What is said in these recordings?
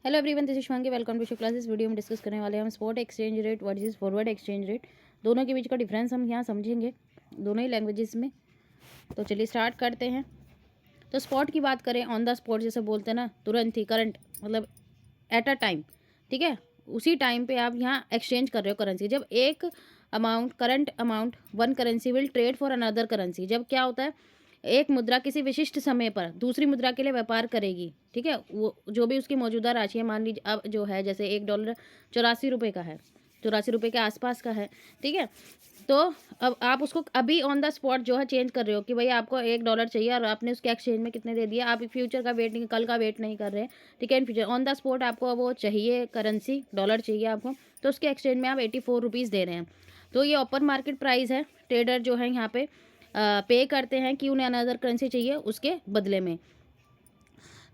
Hello everyone, this is Shivangi. Welcome to show class. इस video में discuss करने वाले हैं हम spot exchange rate versus forward exchange rate. दोनों के बीच का डिफरेंस हम यहाँ समझेंगे दोनों ही लैंग्वेजेस में। तो चलिए स्टार्ट करते हैं। तो स्पॉट की बात करें, ऑन द स्पॉट जैसे बोलते हैं ना, तुरंत ही, करंट मतलब एट अ टाइम, ठीक है। उसी टाइम पे आप यहाँ एक्सचेंज कर रहे हो करेंसी। जब एक amount, current amount, one currency will trade for another currency. जब क्या होता है, एक मुद्रा किसी विशिष्ट समय पर दूसरी मुद्रा के लिए व्यापार करेगी, ठीक है। वो जो भी उसकी मौजूदा राशि है, मान लीजिए अब जो है जैसे $1 84 का है, 84 के आसपास का है, ठीक है। तो अब आप उसको अभी ऑन द स्पॉट जो है चेंज कर रहे हो कि भाई आपको $1 चाहिए और आपने उसके एक्सचेंज में कितने दे दिया। आप फ्यूचर का वेट नहीं, कल का वेट नहीं कर रहे, ठीक है। In future on the spot आपको वो चाहिए, करेंसी डॉलर चाहिए आपको, तो उसके एक्सचेंज में आप 84 रुपीज़ दे रहे हैं। तो ये ओपन मार्केट प्राइस है। ट्रेडर जो है यहाँ पे पे करते हैं कि उन्हें अनदर करेंसी चाहिए उसके बदले में।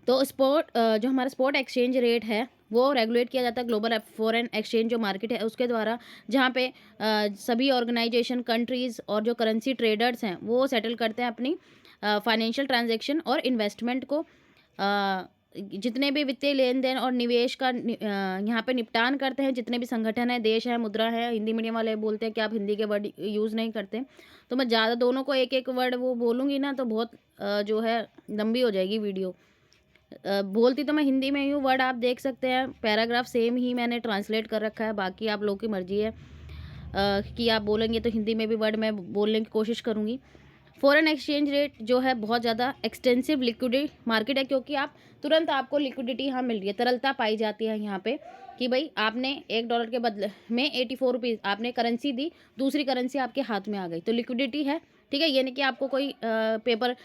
तो स्पॉट जो हमारा स्पॉट एक्सचेंज रेट है वो रेगुलेट किया जाता है ग्लोबल फॉरेन एक्सचेंज जो मार्केट है उसके द्वारा, जहाँ पे सभी ऑर्गेनाइजेशन, कंट्रीज़ और जो करेंसी ट्रेडर्स हैं वो सेटल करते हैं अपनी फाइनेंशियल ट्रांजैक्शन और इन्वेस्टमेंट को। जितने भी वित्तीय लेन देन और निवेश का यहाँ पे निपटान करते हैं, जितने भी संगठन है, देश है, मुद्रा है। हिंदी मीडियम वाले बोलते हैं कि आप हिंदी के वर्ड यूज़ नहीं करते, तो मैं ज़्यादा दोनों को एक एक वर्ड वो बोलूँगी ना तो बहुत जो है लंबी हो जाएगी वीडियो। बोलती तो मैं हिंदी में ही हूँ, वर्ड आप देख सकते हैं, पैराग्राफ सेम ही मैंने ट्रांसलेट कर रखा है। बाकी आप लोगों की मर्जी है कि आप बोलेंगे तो हिंदी में भी वर्ड मैं बोलने की कोशिश करूँगी। फॉरेन एक्सचेंज रेट जो है बहुत ज़्यादा एक्सटेंसिव लिक्विडिटी मार्केट है, क्योंकि आप तुरंत आपको लिक्विडिटी यहाँ मिल रही है, तरलता पाई जाती है यहाँ पे कि भाई आपने $1 के बदले में 84 रुपीज़ आपने करेंसी दी, दूसरी करेंसी आपके हाथ में आ गई, तो लिक्विडिटी है, ठीक है। ये नहीं कि आपको कोई पेपर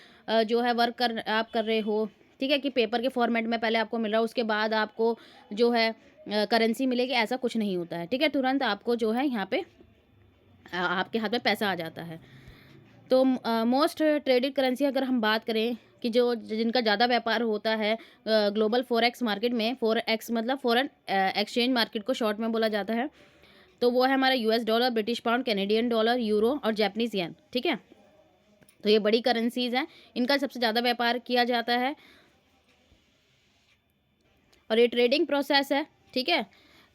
जो है वर्क आप कर रहे हो, ठीक है, कि पेपर के फॉर्मेट में पहले आपको मिल रहा है उसके बाद आपको जो है करेंसी मिलेगी, ऐसा कुछ नहीं होता है, ठीक है। तुरंत आपको जो है यहाँ पे आपके हाथ में पैसा आ जाता है। तो मोस्ट ट्रेडेड करेंसी अगर हम बात करें कि जो जिनका ज़्यादा व्यापार होता है ग्लोबल फॉरेक्स मार्केट में, फॉरेक्स मतलब फॉरेन एक्सचेंज मार्केट को शॉर्ट में बोला जाता है, तो वो है हमारा US dollar, British pound, Canadian dollar, euro और जैपनीज येन, ठीक है। तो ये बड़ी करेंसीज हैं, इनका सबसे ज़्यादा व्यापार किया जाता है और ये ट्रेडिंग प्रोसेस है, ठीक है।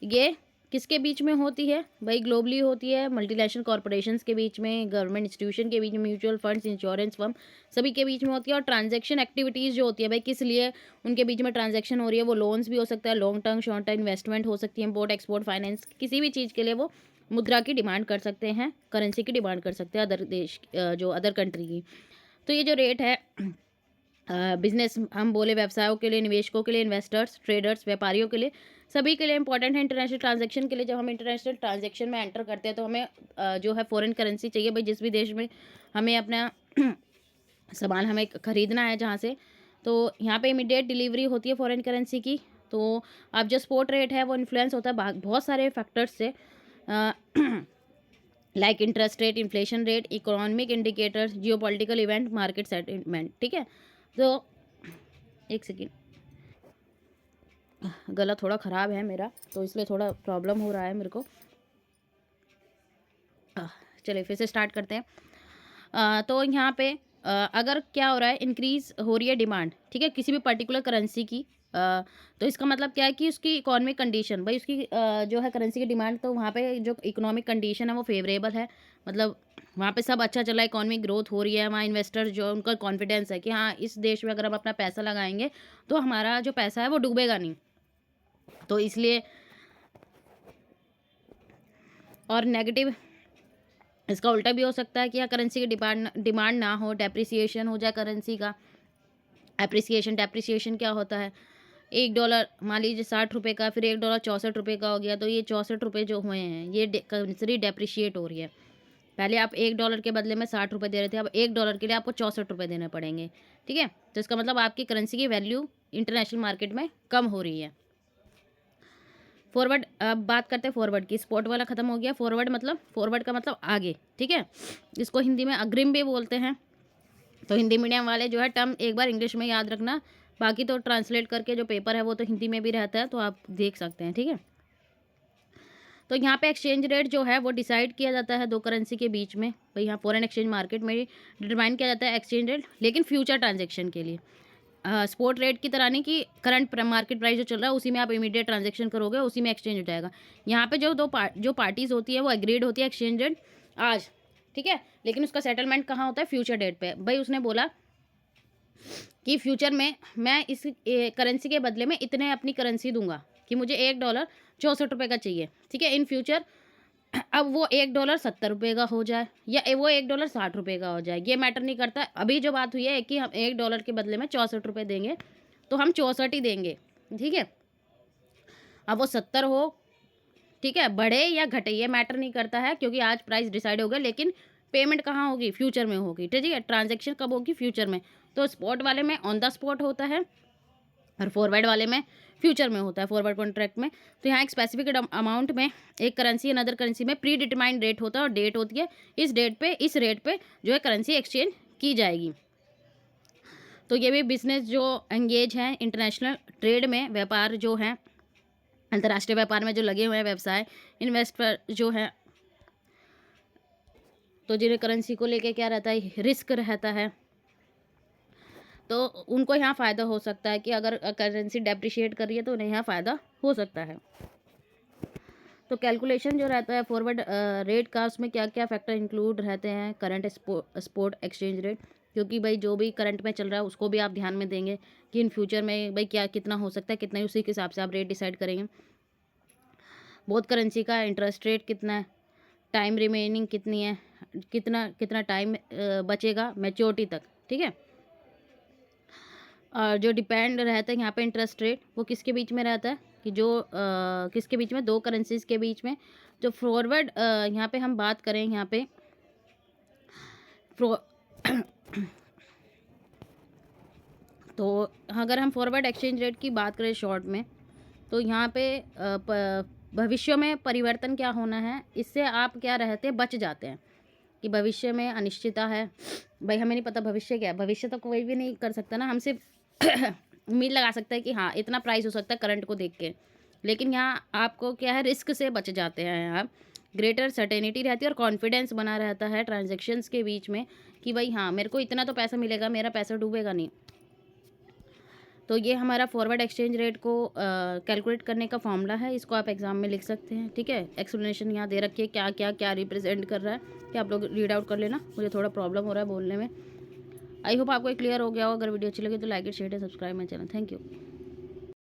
ये किसके बीच में होती है भाई? ग्लोबली होती है, मल्टीनेशनल कॉरपोरेशंस के बीच में, गवर्नमेंट इंस्टीट्यूशन के बीच में, म्यूचुअल फंड्स, इंश्योरेंस फर्म, सभी के बीच में होती है। और ट्रांजैक्शन एक्टिविटीज़ जो होती है भाई, किस लिए उनके बीच में ट्रांजैक्शन हो रही है, वो लोन्स भी हो सकता है, long term, short term investment हो सकती है, इम्पोर्ट एक्सपोर्ट, फाइनेंस, किसी भी चीज़ के लिए वो मुद्रा की डिमांड कर सकते हैं, करेंसी की डिमांड कर सकते हैं अदर देश जो अदर कंट्री की। तो ये जो रेट है बिजनेस हम बोले, व्यवसायों के लिए, निवेशकों के लिए, इन्वेस्टर्स, ट्रेडर्स, व्यापारियों के लिए, सभी के लिए इंपॉर्टेंट है। इंटरनेशनल ट्रांजैक्शन के लिए, जब हम इंटरनेशनल ट्रांजैक्शन में एंटर करते हैं तो हमें जो है फॉरेन करेंसी चाहिए भाई, जिस भी देश में हमें अपना सामान हमें खरीदना है जहाँ से, तो यहाँ पे इमीडिएट डिलीवरी होती है फॉरेन करेंसी की। तो अब जो स्पॉट रेट है वो इन्फ्लुएंस होता है बहुत सारे फैक्टर्स से, like interest rate, inflation rate, economic indicators, geopolitical event, market sentiment, ठीक है। तो एक सेकेंड, गला थोड़ा ख़राब है मेरा, तो इसलिए थोड़ा प्रॉब्लम हो रहा है मेरे को। चलिए फिर से स्टार्ट करते हैं। तो यहाँ पे अगर क्या हो रहा है, इंक्रीज़ हो रही है डिमांड, ठीक है, किसी भी पर्टिकुलर करेंसी की, तो इसका मतलब क्या है कि उसकी इकोनॉमिक कंडीशन भाई, उसकी जो है करेंसी की डिमांड, तो वहाँ पे जो इकोनॉमिक कंडीशन है वो फेवरेबल है, मतलब वहाँ पे सब अच्छा चल रहा है, इकोनॉमिक ग्रोथ हो रही है, वहाँ इन्वेस्टर्स जो उनका कॉन्फिडेंस है कि हाँ इस देश में अगर हम अपना पैसा लगाएंगे तो हमारा जो पैसा है वो डूबेगा नहीं, तो इसलिए। और नेगेटिव इसका उल्टा भी हो सकता है कि यहाँ करेंसी की डिमांड ना हो, डेप्रिसिएशन हो जाए करेंसी का। एप्रिसिएशन, डेप्रिसिएशन क्या होता है, $1 मान लीजिए 60 का, फिर $1 64 का हो गया, तो ये 64 जो हुए हैं ये करेंसी डेप्रिशिएट हो रही है। पहले आप $1 के बदले में 60 दे रहे थे, अब $1 के लिए आपको 64 देने पड़ेंगे, ठीक है। तो इसका मतलब आपकी करेंसी की वैल्यू इंटरनेशनल मार्केट में कम हो रही है। फॉरवर्ड, अब बात करते हैं फॉरवर्ड की। स्पॉट वाला खत्म हो गया, फॉरवर्ड का मतलब आगे, ठीक है। इसको हिंदी में अग्रिम भी बोलते हैं। तो हिंदी मीडियम वाले जो है टर्म एक बार इंग्लिश में याद रखना, बाकी तो ट्रांसलेट करके जो पेपर है वो तो हिंदी में भी रहता है, तो आप देख सकते हैं, ठीक है। तो यहाँ पे एक्सचेंज रेट जो है वो डिसाइड किया जाता है दो करेंसी के बीच में भाई, यहाँ फॉरेन एक्सचेंज मार्केट में डिटरमाइन किया जाता है एक्सचेंज रेट, लेकिन फ्यूचर ट्रांजेक्शन के लिए। स्पॉट रेट की तरह नहीं कि करंट मार्केट प्राइस जो चल रहा है उसी में आप इमीडिएट ट्रांजेक्शन करोगे, उसी में एक्सचेंज हो जाएगा। यहाँ पे जो जो पार्टीज होती है वो एग्रीड होती है एक्सचेंज रेट आज, ठीक है, लेकिन उसका सेटलमेंट कहाँ होता है, फ्यूचर डेट पे। भाई उसने बोला कि फ्यूचर में मैं इस करेंसी के बदले में इतने अपनी करेंसी दूंगा, कि मुझे $1 64 का चाहिए, ठीक है, इन फ्यूचर। अब वो $1 70 का हो जाए या वो $1 60 का हो जाए, ये मैटर नहीं करता। अभी जो बात हुई है कि हम $1 के बदले में 64 देंगे, तो हम 64 ही देंगे, ठीक है। अब वो 70 हो, ठीक है, बढ़े या घटे ये मैटर नहीं करता है, क्योंकि आज प्राइस डिसाइड हो गया, लेकिन पेमेंट कहाँ होगी, फ्यूचर में होगी, ठीक है। ट्रांजेक्शन कब होगी, फ्यूचर में। तो स्पॉट वाले में ऑन द स्पॉट होता है और फॉरवर्ड वाले में फ्यूचर में होता है, फॉरवर्ड कॉन्ट्रैक्ट में। तो यहाँ एक स्पेसिफिक अमाउंट में एक करेंसी अनदर करेंसी में प्री डिटरमाइंड रेट होता है और डेट होती है, इस रेट पे जो है करेंसी एक्सचेंज की जाएगी। तो ये भी बिजनेस जो एंगेज हैं इंटरनेशनल ट्रेड में, व्यापार जो है अंतर्राष्ट्रीय व्यापार में जो लगे हुए हैं व्यवसाय, इन्वेस्टर जो है, तो जिन्हें करेंसी को लेके क्या रहता है, रिस्क रहता है, तो उनको यहाँ फ़ायदा हो सकता है कि अगर करेंसी डेप्रिशिएट कर रही है तो उन्हें यहाँ फ़ायदा हो सकता है। तो कैलकुलेशन जो रहता है फॉरवर्ड रेट का, उसमें क्या क्या फैक्टर इंक्लूड रहते हैं, करंट स्पॉट एक्सचेंज रेट, क्योंकि भाई जो भी करंट में चल रहा है उसको भी आप ध्यान में देंगे कि इन फ्यूचर में भाई क्या कितना हो सकता है, कितना ही, उसी के हिसाब से आप रेट डिसाइड करेंगे। बहुत करेंसी का इंटरेस्ट रेट कितना है, टाइम रिमेनिंग कितनी है, कितना कितना टाइम बचेगा मैच्योरिटी तक, ठीक है। और जो डिपेंड रहता है यहाँ पे इंटरेस्ट रेट, वो किसके बीच में रहता है, कि जो किसके बीच में, दो करेंसीज के बीच में। जो फॉरवर्ड यहाँ पे हम बात करें, यहाँ पे तो अगर हम फॉरवर्ड एक्सचेंज रेट की बात करें शॉर्ट में, तो यहाँ पे भविष्य में परिवर्तन क्या होना है, इससे आप क्या रहते हैं, बच जाते हैं कि भविष्य में अनिश्चितता है। भाई हमें नहीं पता भविष्य क्या है, भविष्य तो कोई भी नहीं कर सकता ना, हम सिर्फ उम्मीद लगा सकता है कि हाँ इतना प्राइस हो सकता है करंट को देख के, लेकिन यहाँ आपको क्या है, रिस्क से बच जाते हैं आप, ग्रेटर सर्टेनिटी रहती है और कॉन्फिडेंस बना रहता है ट्रांजेक्शन्स के बीच में कि भाई हाँ मेरे को इतना तो पैसा मिलेगा, मेरा पैसा डूबेगा नहीं। तो ये हमारा फॉरवर्ड एक्सचेंज रेट को कैलकुलेट करने का फॉर्मूला है, इसको आप एग्जाम में लिख सकते हैं, ठीक है। एक्सप्लेनेशन यहाँ दे रखी है क्या क्या क्या रिप्रेजेंट कर रहा है, कि आप लोग रीड आउट कर लेना, मुझे थोड़ा प्रॉब्लम हो रहा है बोलने में। आई होप आपको क्लियर हो गया हो। अगर वीडियो अच्छी लगी तो like it, share and subscribe my channel. Thank you.